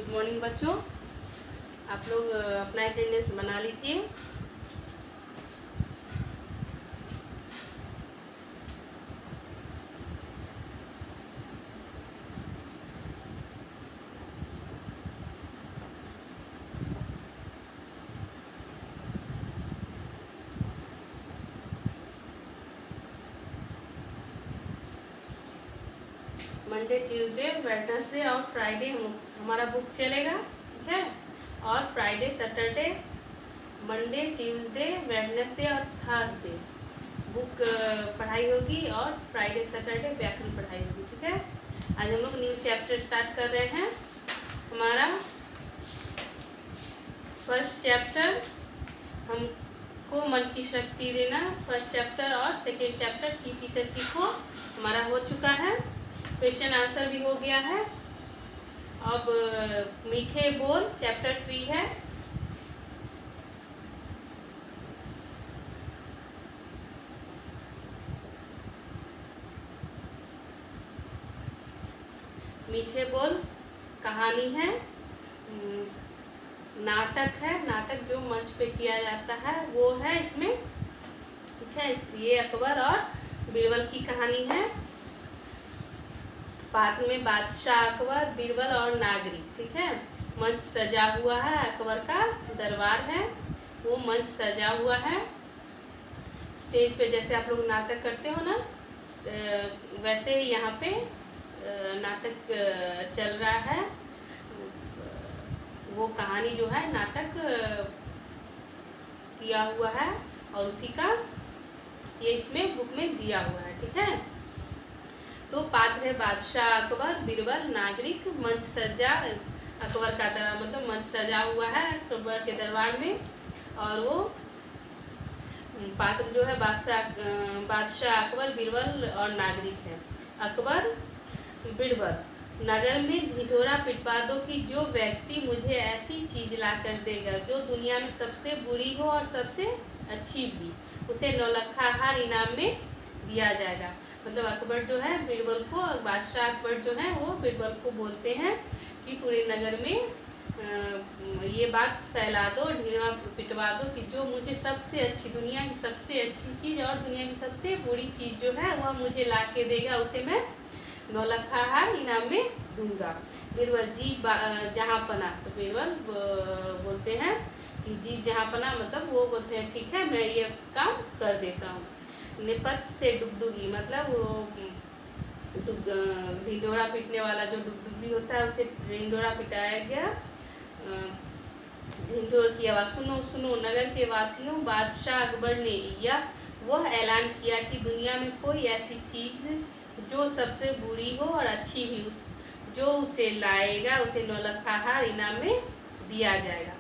Good morning बच्चों। आप लोग अपना अटेंडेंस बना लीजिए। मंडे, ट्यूसडे, वेडनेसडे और फ्राइडे हमारा बुक चलेगा, ठीक है। और Friday, Saturday, Monday, Tuesday, Wednesday और थर्सडे बुक पढ़ाई होगी और फ्राइडे सैटरडे व्याकरण पढ़ाई होगी, ठीक है। आज हम लोग न्यू चैप्टर स्टार्ट कर रहे हैं। हमारा फर्स्ट चैप्टर हमको मन की शक्ति देना, फर्स्ट चैप्टर और सेकेंड चैप्टर चींटी से सीखो हमारा हो चुका है। क्वेश्चन आंसर भी हो गया है। अब मीठे बोल चैप्टर 3 है। मीठे बोल कहानी है, नाटक है। नाटक जो मंच पे किया जाता है वो है इसमें, ठीक है। ये अकबर और बीरबल की कहानी है। पात्र में बादशाह अकबर, बीरबल और नागरिक, ठीक है। मंच सजा हुआ है, अकबर का दरबार है, वो मंच सजा हुआ है। स्टेज पे जैसे आप लोग नाटक करते हो ना, वैसे ही यहाँ पे नाटक चल रहा है। वो कहानी जो है नाटक किया हुआ है और उसी का ये इसमें बुक में दिया हुआ है, ठीक है। तो पात्र है बादशाह अकबर, बीरबल, नागरिक। मंच सजा अकबर का दरबार, मतलब मंच सजा हुआ है अकबर के दरबार में। और वो पात्र जो है बादशाह अकबर, बीरबल और नागरिक है। अकबर, बीरबल, नगर में ढिढोरा पिटवा दो कि जो व्यक्ति मुझे ऐसी चीज ला कर देगा जो दुनिया में सबसे बुरी हो और सबसे अच्छी भी, उसे 9 लखा हार इनाम में दिया जाएगा। मतलब अकबर जो है बीरबल को, बादशाह अकबर जो है वो बीरबल को बोलते हैं कि पूरे नगर में ये बात फैला दो, ढिढोरा पिटवा दो कि जो मुझे सबसे अच्छी, दुनिया की सबसे अच्छी चीज़ और दुनिया की सबसे बुरी चीज़ जो है वह मुझे ला के देगा, उसे मैं 9 लखा हार इनाम में दूंगा। बीरबल, जी जहाँ पना। तो बीरबल बोलते हैं कि जी जहाँ पना, मतलब वो बोलते हैं ठीक है मैं ये काम कर देता हूँ। नेपथ्य से डुगडुगी, मतलब वो ढिंढोरा पीटने वाला जो डुगडुगी होता है उसे ढिंढोरा पिटाया गया। ढिंढोरे की आवाज़, सुनो सुनो नगर के वासियों, बादशाह अकबर ने यह वह ऐलान किया कि दुनिया में कोई ऐसी चीज़ जो सबसे बुरी हो और अच्छी भी, जो उसे लाएगा उसे 9 लखा हार इनाम में दिया जाएगा।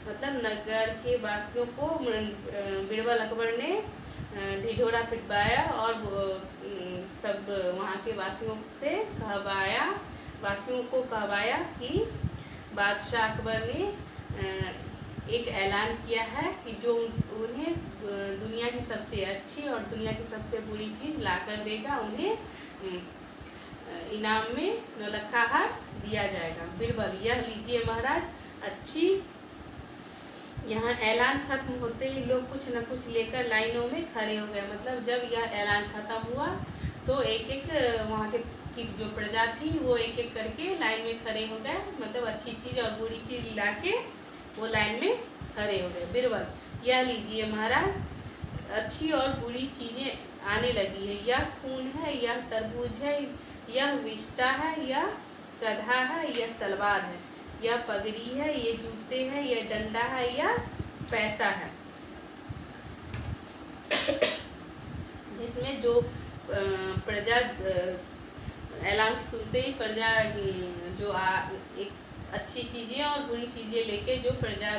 मतलब नगर के वासियों को बीरबल अकबर ने ढिढोरा पिटवाया और सब वहाँ के वासियों को कहवाया कि बादशाह अकबर ने एक ऐलान किया है कि जो उन्हें दुनिया की सबसे अच्छी और दुनिया की सबसे बुरी चीज़ ला कर देगा, उन्हें इनाम में 9 लखा हार दिया जाएगा। बीरबल, यह लीजिए महाराज। अच्छी। यहाँ ऐलान खत्म होते ही लोग कुछ न कुछ लेकर लाइनों में खड़े हो गए। मतलब जब यह ऐलान खत्म हुआ तो एक एक वहाँ की जो प्रजा थी वो एक एक करके लाइन में खड़े हो गए। मतलब अच्छी चीज़ और बुरी चीज़ ला के वो लाइन में खड़े हो गए। बीरबल, यह लीजिए महाराज, अच्छी और बुरी चीज़ें आने लगी है। यह खून है, यह तरबूज है, यह विष्टा है, यह गधा है, यह तलवार है, यह पगड़ी है, ये जूते हैं, यह डंडा है, यह पैसा है। जिसमें जो प्रजा ऐलान सुनते ही प्रजा जो एक अच्छी चीज़ें और बुरी चीज़ें लेके जो प्रजा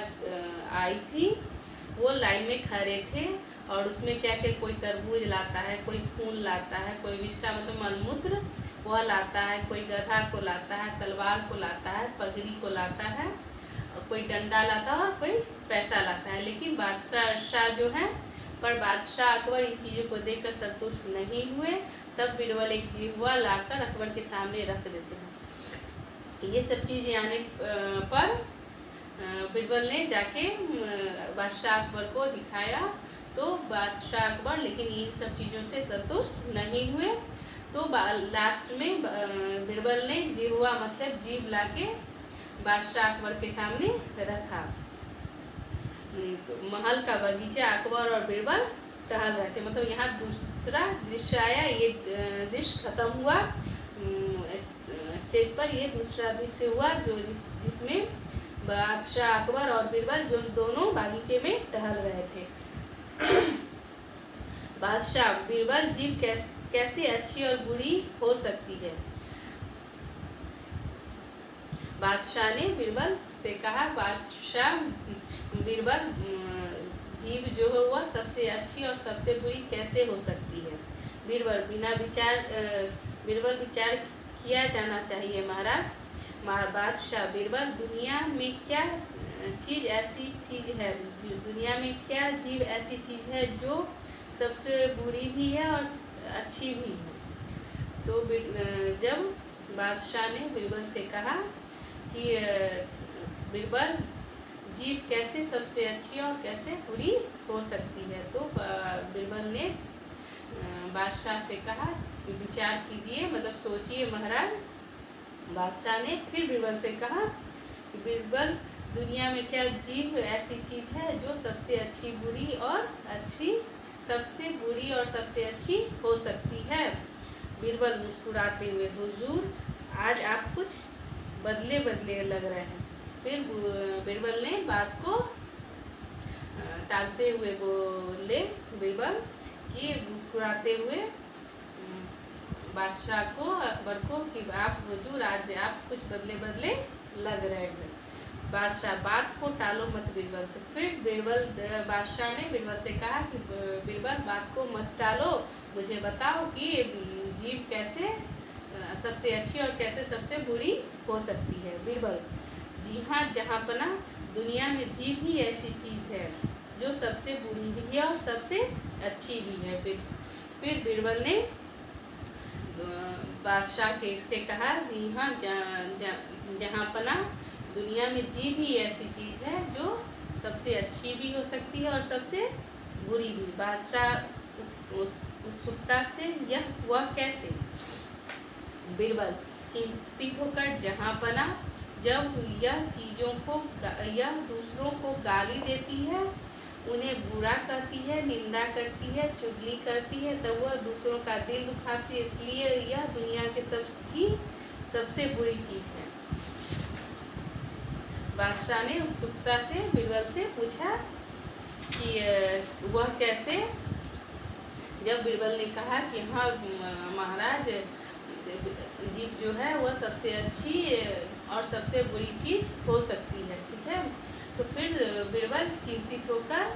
आई थी वो लाइन में खड़े थे। और उसमें क्या क्या, कोई तरबूज लाता है, कोई खून लाता है, कोई विष्टा मतलब मलमूत्र वह लाता है, कोई गधा को लाता है, तलवार को लाता है, पगड़ी को लाता है, और कोई डंडा लाता है और कोई पैसा लाता है। लेकिन बादशाह जो है, पर बादशाह अकबर इन चीज़ों को देखकर संतुष्ट नहीं हुए। तब बीरबल एक जिह्वा लाकर अकबर के सामने रख देते हैं। ये सब चीज़ें आने पर बीरबल ने जाके बादशाह अकबर को दिखाया। तो बादशाह अकबर लेकिन इन सब चीज़ों से संतुष्ट नहीं हुए। तो लास्ट में बीरबल ने जिहुआ मतलब जीभ लाके बादशाह अकबर के सामने रखा। महल का बगीचा अकबर और बीरबल टहल रहे थे। मतलब यहाँ दूसरा दृश्य आया, ये दृश्य खत्म हुआ। स्टेज पर ये दूसरा दृश्य हुआ जो जिसमें बादशाह अकबर और बीरबल जो दोनों बागीचे में टहल रहे थे। बादशाह बीरबल जीभ कैसे अच्छी और बुरी हो सकती है। बादशाह ने बीरबल से कहा, बादशाह बीरबल जीभ जो है वह सबसे अच्छी और सबसे बुरी कैसे हो सकती है। बीरबल विचार किया जाना चाहिए महाराज। बादशाह बीरबल, दुनिया में क्या चीज़ ऐसी चीज़ है, दुनिया में क्या जीव ऐसी चीज़ है जो सबसे बुरी भी है और अच्छी भी है। तो जब बादशाह ने बीरबल से कहा कि बीरबल जीभ कैसे सबसे अच्छी और कैसे बुरी हो सकती है, तो बीरबल ने बादशाह से कहा कि विचार कीजिए, मतलब सोचिए महाराज। बादशाह ने फिर बीरबल से कहा कि बीरबल, दुनिया में क्या जीभ ऐसी चीज़ है जो सबसे अच्छी बुरी और अच्छी, सबसे बुरी और सबसे अच्छी हो सकती है। बीरबल मुस्कुराते हुए, हुजूर आज आप कुछ बदले बदले लग रहे हैं। फिर बीरबल ने बात को टालते हुए बोले बीरबल कि मुस्कुराते हुए बादशाह को, अकबर को, कि आप हुजूर आज आप कुछ बदले बदले लग रहे हैं। बादशाह, बात को टालो मत बीरबल। तो फिर बादशाह ने बीरबल से कहा कि बीरबल बात को मत टालो, मुझे बताओ कि जीभ कैसे सबसे अच्छी और कैसे सबसे बुरी हो सकती है। बीरबल, जी हाँ जहाँपना, दुनिया में जीभ ही ऐसी चीज़ है जो सबसे बुरी भी है और सबसे अच्छी भी है। फिर बीरबल ने बादशाह के से कहा, जी हाँ जहाँपना, दुनिया में जीभ ही ऐसी चीज़ है जो सबसे अच्छी भी हो सकती है और सबसे बुरी भी। बादशाह उत्सुकता से, वह कैसे। बीरबल चिंतित होकर, जहाँपना, जब यह दूसरों को गाली देती है, उन्हें बुरा कहती है, निंदा करती है, चुगली करती है, तब वह दूसरों का दिल दुखाती है, इसलिए यह दुनिया के सबकी सबसे बुरी चीज़ है। बादशाह ने उत्सुकता से बीरबल से पूछा कि वह कैसे। जब बीरबल ने कहा कि हाँ महाराज, जीभ जो है वह सबसे अच्छी और सबसे बुरी चीज़ हो सकती है, ठीक है। तो फिर बीरबल चिंतित होकर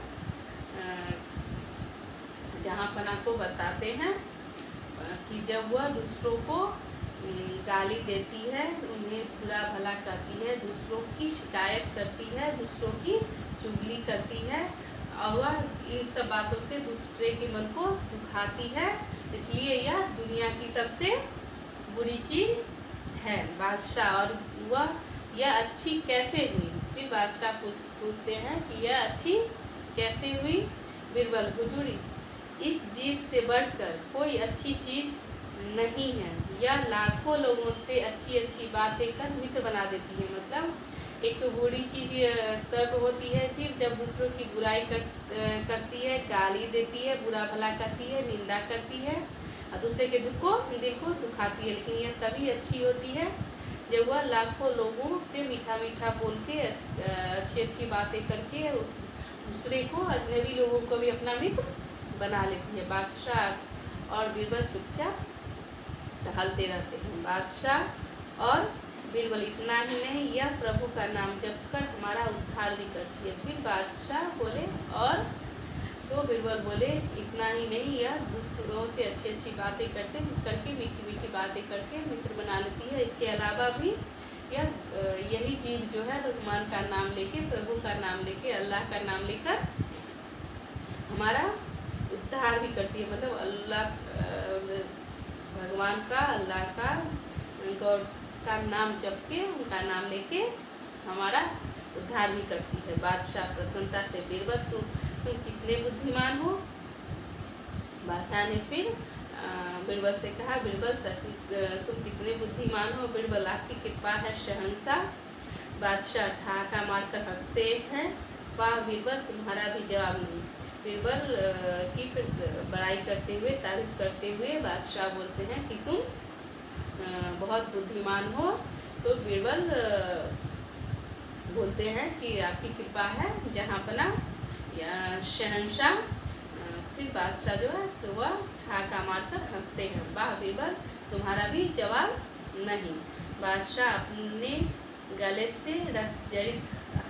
जहाँपना को बताते हैं कि जब वह दूसरों को गाली देती है, उन्हें बुरा भला कहती है, दूसरों की शिकायत करती है, दूसरों की चुगली करती है और वह इन सब बातों से दूसरे के मन को दुखाती है, इसलिए यह दुनिया की सबसे बुरी चीज़ है। बादशाह, और यह अच्छी कैसे हुई। फिर बादशाह पूछते हैं कि यह अच्छी कैसे हुई। बीरबल, हुजूर इस जीभ से बढ़कर कोई अच्छी चीज़ नहीं है, यह लाखों लोगों से अच्छी अच्छी बातें कर मित्र बना देती है। मतलब एक तो बुरी चीज़ तब होती है जीभ जब दूसरों की बुराई करती है, गाली देती है, बुरा भला करती है, निंदा करती है और दूसरे के दिल को दुखाती है। लेकिन यह तभी अच्छी होती है जब वह लाखों लोगों से मीठा मीठा बोल के, अच्छी अच्छी बातें करके दूसरे को, अजनबी लोगों को भी अपना मित्र बना लेती है। बादशाह और बीरबल चुपचाप टहलते रहते हैं। बादशाह और बीरबल, इतना ही नहीं, यह प्रभु का नाम जप कर हमारा उद्धार भी करती है। फिर बादशाह बोले, और तो बीरबल बोले, इतना ही नहीं, यह दूसरों से अच्छी अच्छी बातें करके मीठी मीठी बातें करके मित्र बना लेती है। इसके अलावा भी यही जीभ जो है भगवान का नाम लेके, प्रभु का नाम लेके, अल्लाह का नाम लेकर हमारा उद्धार भी करती है। मतलब अल्लाह, भगवान का, अल्लाह का, गॉड का नाम जप के, उनका नाम लेके हमारा उद्धार भी करती है। बादशाह प्रसन्नता से बीरबल तुम कितने बुद्धिमान हो। बादशाह ने फिर बीरबल से कहा, बीरबल तुम कितने बुद्धिमान हो। बीरबल आपकी कृपा है शहंशाह। बादशाह ठहाका मारकर हंसते हैं, वाह बीरबल तुम्हारा भी जवाब नहीं। बीरबल की फिर बड़ाई करते हुए, तारीफ करते हुए बादशाह बोलते हैं कि तुम बहुत बुद्धिमान हो। तो बीरबल बोलते हैं कि आपकी कृपा है जहाँ बना शहंशाह। फिर बादशाह जो है तो वह ठहाका मारकर हंसते हैं, वाह बीरबल तुम्हारा भी जवाब नहीं। बादशाह अपने गले से रक्त जड़ित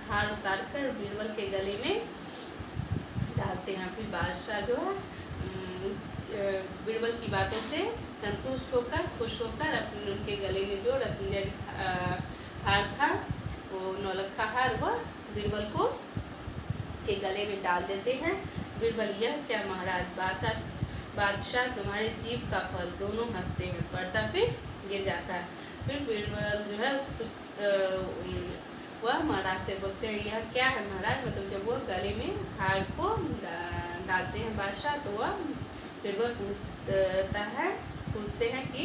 हार उतारकर बीरबल के गले में डालते हैं। फिर बादशाह जो है बीरबल की बातों से संतुष्ट होकर, खुश होकर अपने उनके गले में जो रत्न जड़ित हार था, वो नौलखा हार, वह बीरबल को के गले में डाल देते हैं। बीरबल, यह क्या महाराज। बादशाह तुम्हारे जीभ का फल। दोनों हंसते हैं, पर्दा फिर गिर जाता है। फिर बीरबल जो है वह महाराज से बोलते हैं, यह क्या है महाराज। मतलब जब वो गले में हार को डालते हैं बादशाह, तो वह बीरबल पूछते हैं कि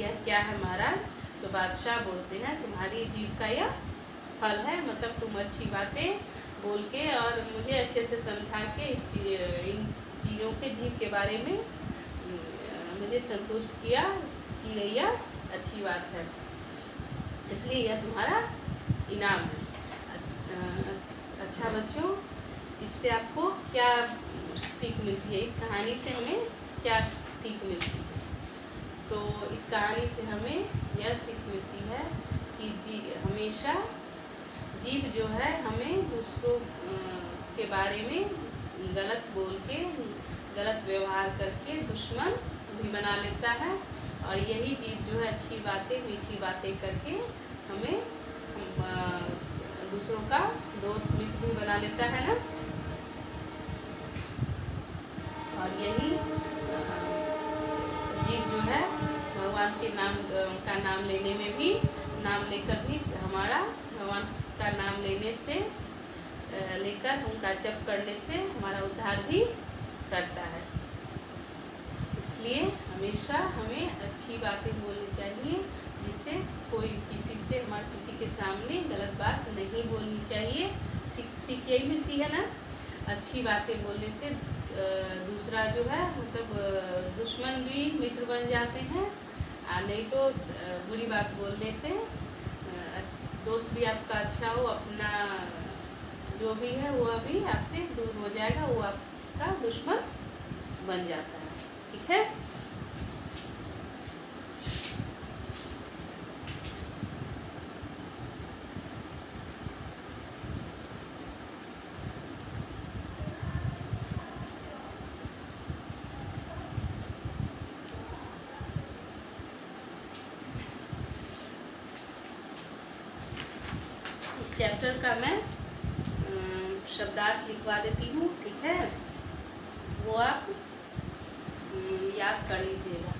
यह क्या है महाराज। तो बादशाह बोलते हैं, तुम्हारी जीभ का यह फल है। मतलब तुम अच्छी बातें बोल के और मुझे अच्छे से समझा के इन चीज़ों के जीव के बारे में मुझे संतुष्ट किया, इसलिए यह अच्छी बात है, इसलिए यह तुम्हारा इनाम है। अच्छा बच्चों, इससे आपको क्या सीख मिलती है, इस कहानी से हमें क्या सीख मिलती है। तो इस कहानी से हमें यह सीख मिलती है कि हमेशा जीव जो है हमें दूसरों के बारे में गलत बोल के, गलत व्यवहार करके दुश्मन भी बना लेता है। और यही जीव जो है अच्छी बातें, मीठी बातें करके हमें दूसरों का दोस्त मित्र भी बना लेता है ना। और यही जीव जो है भगवान के नाम का नाम लेने में भी, नाम लेकर भी हमारा भगवान का नाम लेने से लेकर उनका जप करने से हमारा उद्धार भी करता है। इसलिए हमेशा हमें अच्छी बातें बोलनी चाहिए, जिससे कोई किसी से, हमारे किसी के सामने गलत बात नहीं बोलनी चाहिए। सीख यही मिलती है ना। अच्छी बातें बोलने से दूसरा जो है मतलब दुश्मन भी मित्र बन जाते हैं, नहीं तो बुरी बात बोलने से दोस्त भी आपका अच्छा हो, अपना जो भी है वह भी आपसे दूर हो जाएगा, वो आपका दुश्मन बन जाता है। ठीक है। इस चैप्टर का मैं शब्दार्थ लिखवा देती हूँ, ठीक है, वो आप याद कर लीजिएगा।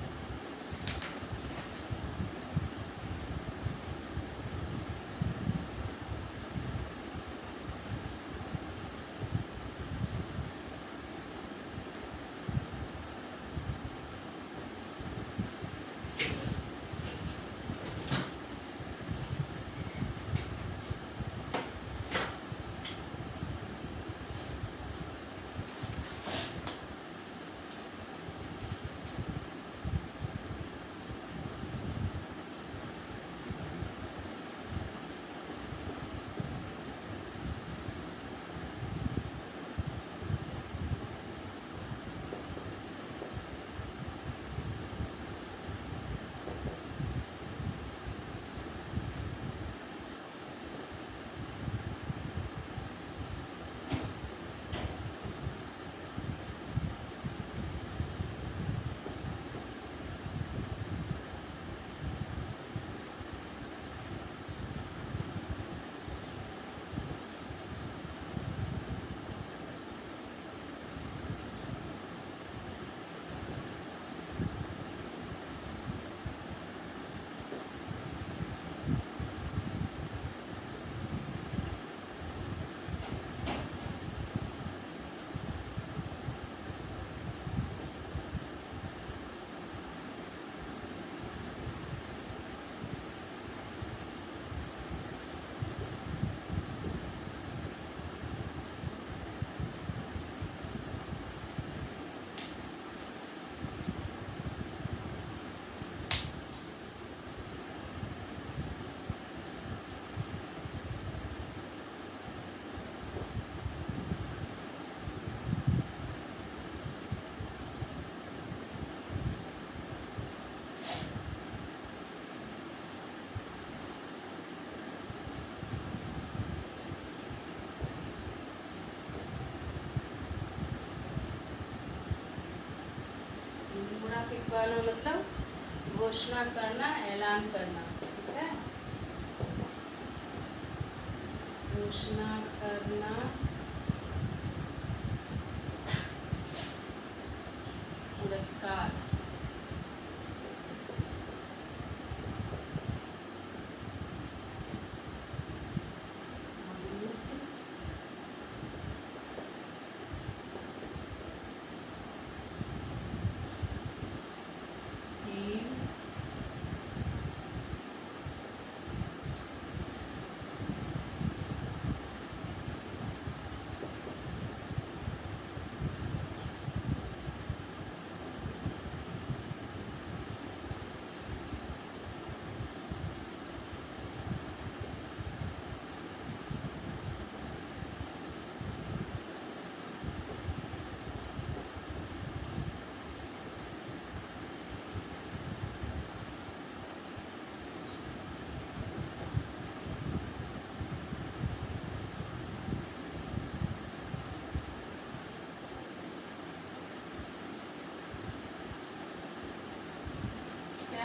करवाना मतलब घोषणा करना, ऐलान करना, ठीक है। घोषणा करना, पुरस्कार,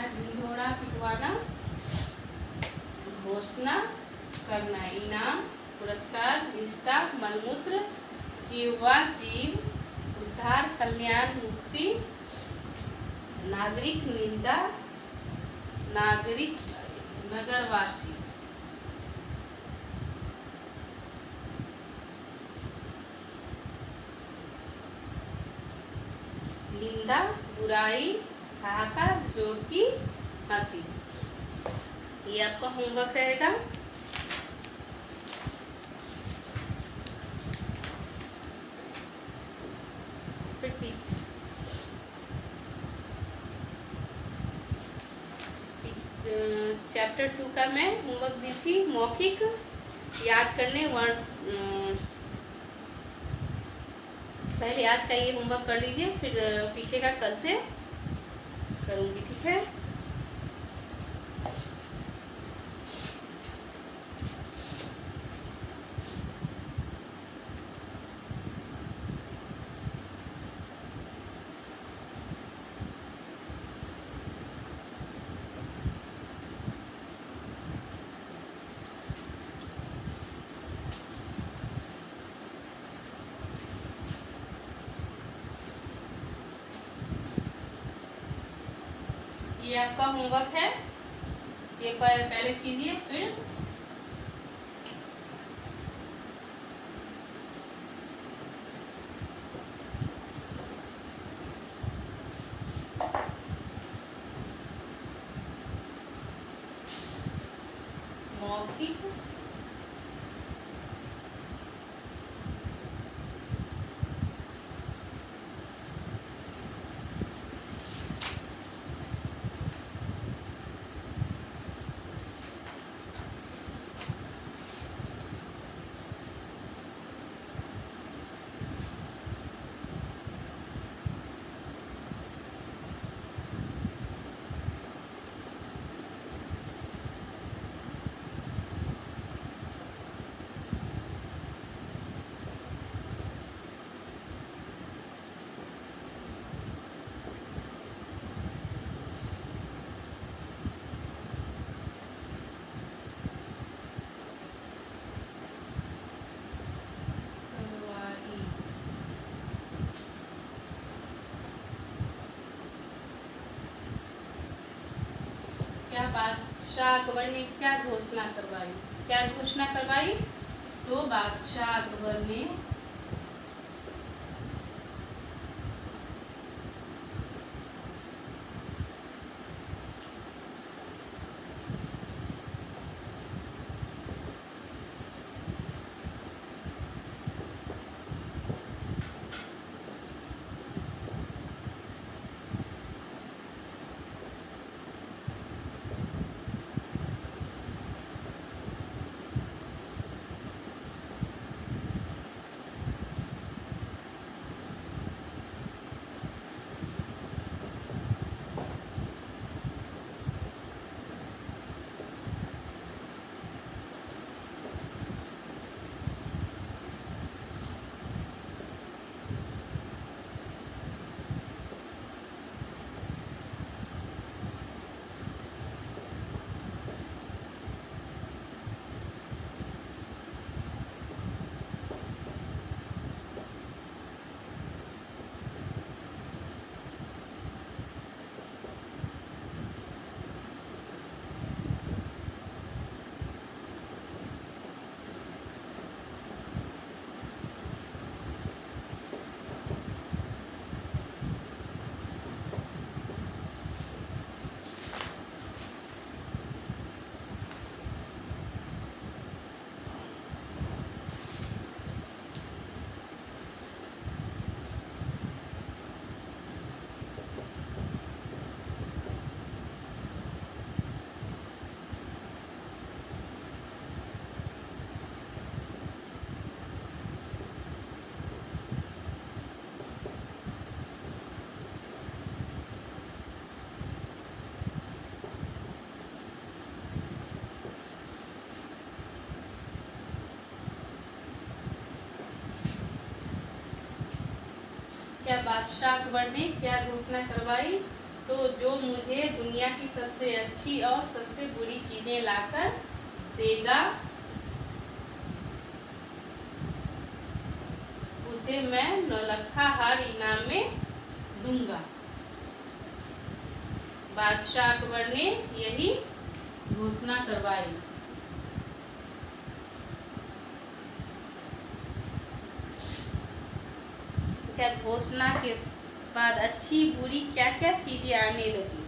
ढिंढोरा पिटवाना, घोषणा करना, इनाम, पुरस्कार, निष्ठा, मलमूत्र, जीववा, जीव, उद्धार, कल्याण, मुक्ति, नागरिक, निंदा, नागरिक, नगरवासी, निंदा, बुराई, हाहाकार, जोर की हंसी। ये आपका होमवर्क रहेगा। फिर चैप्टर 2 का मैं होमवर्क दी थी, मौखिक याद करने वर्ण। पहले आज का ये होमवर्क कर लीजिए, फिर पीछे का कल से करूँगी, ठीक है। ये आपका होमवर्क है, ये पहले कीजिए, फिर मौखिक क्या बादशाह अकबर ने क्या घोषणा करवाई? क्या घोषणा करवाई? तो बादशाह अकबर ने क्या बादशाह अकबर ने क्या घोषणा करवाई? तो जो मुझे दुनिया की सबसे अच्छी और सबसे बुरी चीजें लाकर देगा उसे मैं 9 हार इनाम में दूंगा। बादशाह अकबर ने यही घोषणा करवाई। क्या घोषणा के बाद अच्छी बुरी क्या क्या चीजें आने लगी?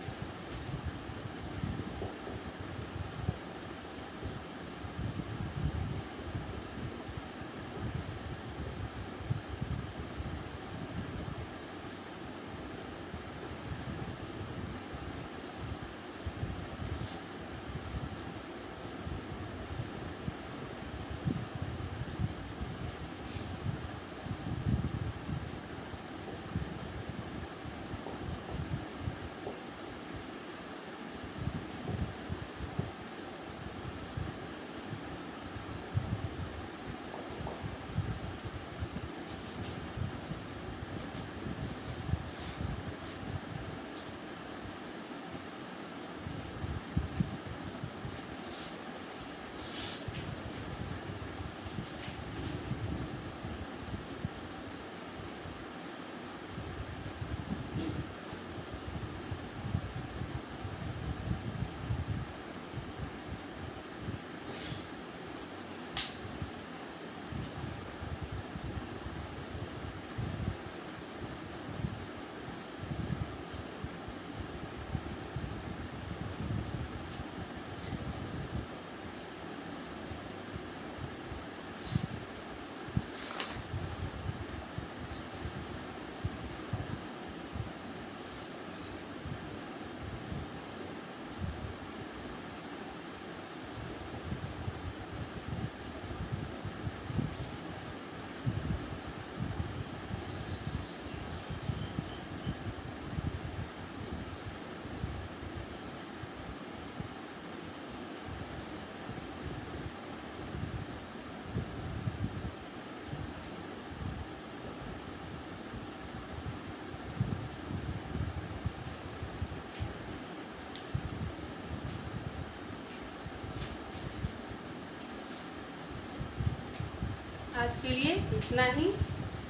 आज के लिए इतना ही।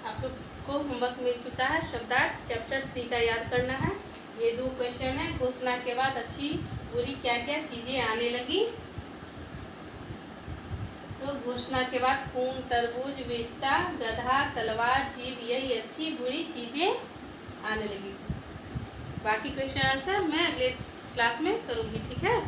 आप लोग को होमवर्क मिल चुका है। शब्दार्थ चैप्टर 3 का याद करना है। ये 2 क्वेश्चन है। घोषणा के बाद अच्छी बुरी क्या क्या चीजें आने लगी? तो घोषणा के बाद खून, तरबूज, विष्टा, गधा, तलवार, जीभ, यही अच्छी बुरी चीजें आने लगी। बाकी क्वेश्चन आंसर मैं अगले क्लास में करूँगी। ठीक है।